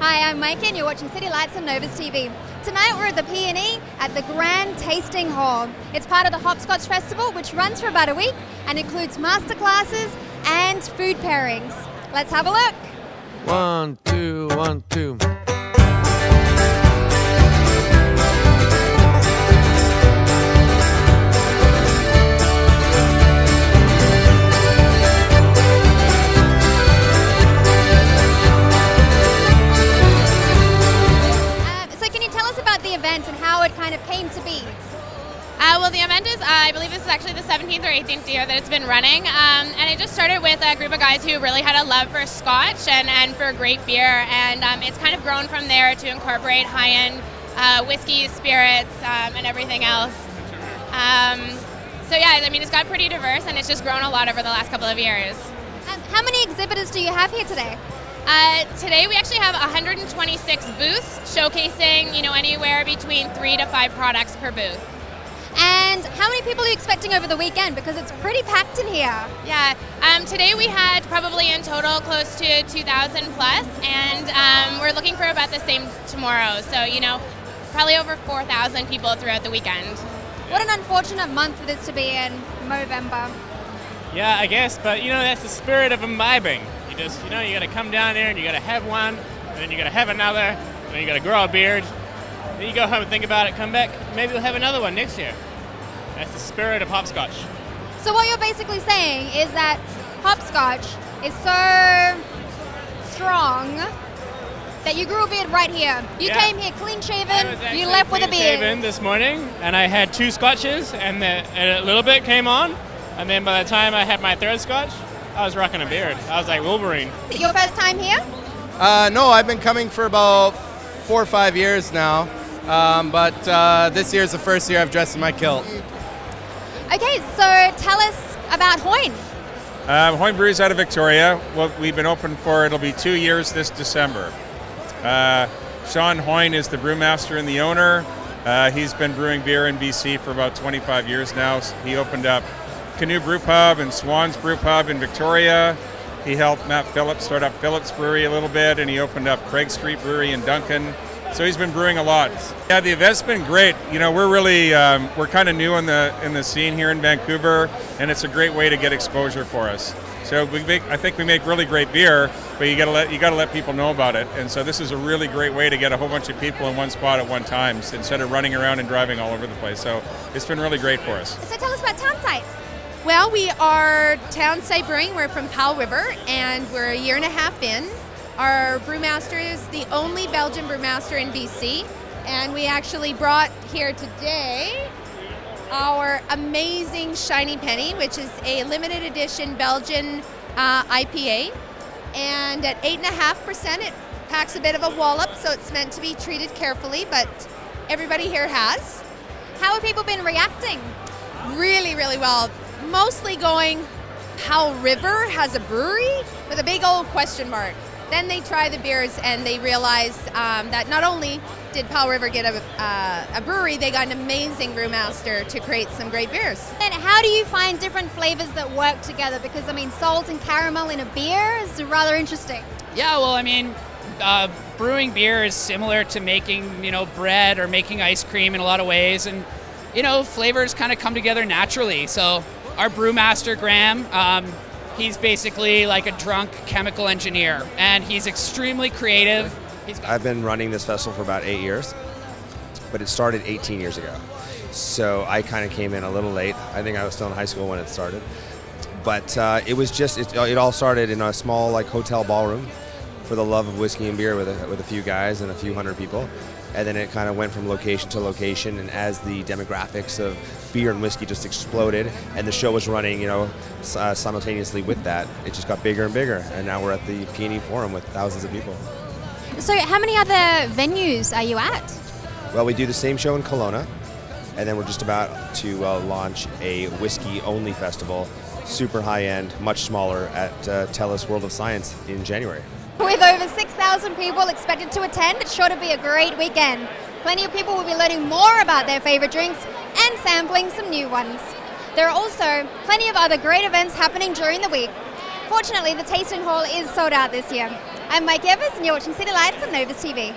Hi, I'm Mike and you're watching City Lights on Novus TV. Tonight we're at the P&E at the Grand Tasting Hall. It's part of the HOPSCOTCH Festival, which runs for about a week and includes masterclasses and food pairings. Let's have a look. 1, 2, 1, 2. And how it kind of came to be. Well, the event is, I believe this is actually the 17th or 18th year that it's been running, and it just started with a group of guys who really had a love for Scotch and for great beer, and it's kind of grown from there to incorporate high-end whiskey, spirits, and everything else. So yeah, I mean, it's got pretty diverse, and it's just grown a lot over the last couple of years. How many exhibitors do you have here today? Today we actually have 126 booths showcasing, anywhere between 3 to 5 products per booth. And how many people are you expecting over the weekend? Because it's pretty packed in here. Yeah, today we had probably in total close to 2,000 plus, and we're looking for about the same tomorrow. So, probably over 4,000 people throughout the weekend. What an unfortunate month for this to be in November. Yeah, I guess, but that's the spirit of imbibing. You gotta come down there and you gotta have one, and then you gotta have another, and then you gotta grow a beard. Then you go home and think about it, come back, maybe we'll have another one next year. That's the spirit of HOPSCOTCH. So what you're basically saying is that HOPSCOTCH is so strong that you grew a beard right here. You came here clean shaven, you left with a beard. I was shaven this morning, and I had 2 scotches, and a little bit came on, and then by the time I had my 3rd scotch, I was rocking a beard. I was like Wolverine. Is it your first time here? No, I've been coming for about 4 or 5 years now, but this year's the first year I've dressed in my kilt. Okay, so tell us about Hoyne. Hoyne Brewery's out of Victoria. Well, we've been open for, it'll be 2 years this December. Sean Hoyne is the brewmaster and the owner. He's been brewing beer in BC for about 25 years now. He opened up Canoe Brew Pub and Swan's Brew Pub in Victoria. He helped Matt Phillips start up Phillips Brewery a little bit, and he opened up Craig Street Brewery in Duncan. So he's been brewing a lot. Yeah, the event's been great. We're really we're kind of new in the scene here in Vancouver, and it's a great way to get exposure for us. So I think we make really great beer, but you gotta let people know about it. And so this is a really great way to get a whole bunch of people in one spot at one time instead of running around and driving all over the place. So it's been really great for us. So tell us about Townsite. Well, we are Townsite Brewing. We're from Powell River, and we're a year and a half in. Our brewmaster is the only Belgian brewmaster in BC, and we actually brought here today our amazing Shiny Penny, which is a limited edition Belgian IPA. And at 8.5%, it packs a bit of a wallop, so it's meant to be treated carefully, but everybody here has. How have people been reacting? Really, really well. Mostly going, Powell River has a brewery? With a big old question mark. Then they try the beers and they realize that not only did Powell River get a brewery, they got an amazing brewmaster to create some great beers. And how do you find different flavors that work together? Because, salt and caramel in a beer is rather interesting. Yeah, well, brewing beer is similar to making, bread or making ice cream in a lot of ways. And, flavors kind of come together naturally. So our brewmaster, Graham, he's basically like a drunk chemical engineer, and he's extremely creative. I've been running this festival for about 8 years, but it started 18 years ago. So I kind of came in a little late. I think I was still in high school when it started. But it all started in a small hotel ballroom for the love of whiskey and beer with a few guys and a few hundred people. And then it kind of went from location to location, and as the demographics of beer and whiskey just exploded, and the show was running, simultaneously with that, it just got bigger and bigger. And now we're at the P&E Forum with thousands of people. So how many other venues are you at? Well, we do the same show in Kelowna, and then we're just about to launch a whiskey-only festival, super high-end, much smaller, at TELUS World of Science in January. With over 6,000 people expected to attend, it's sure to be a great weekend. Plenty of people will be learning more about their favorite drinks and sampling some new ones. There are also plenty of other great events happening during the week. Fortunately, the tasting hall is sold out this year. I'm Mike Evers, and you're watching City Lights on Novus TV.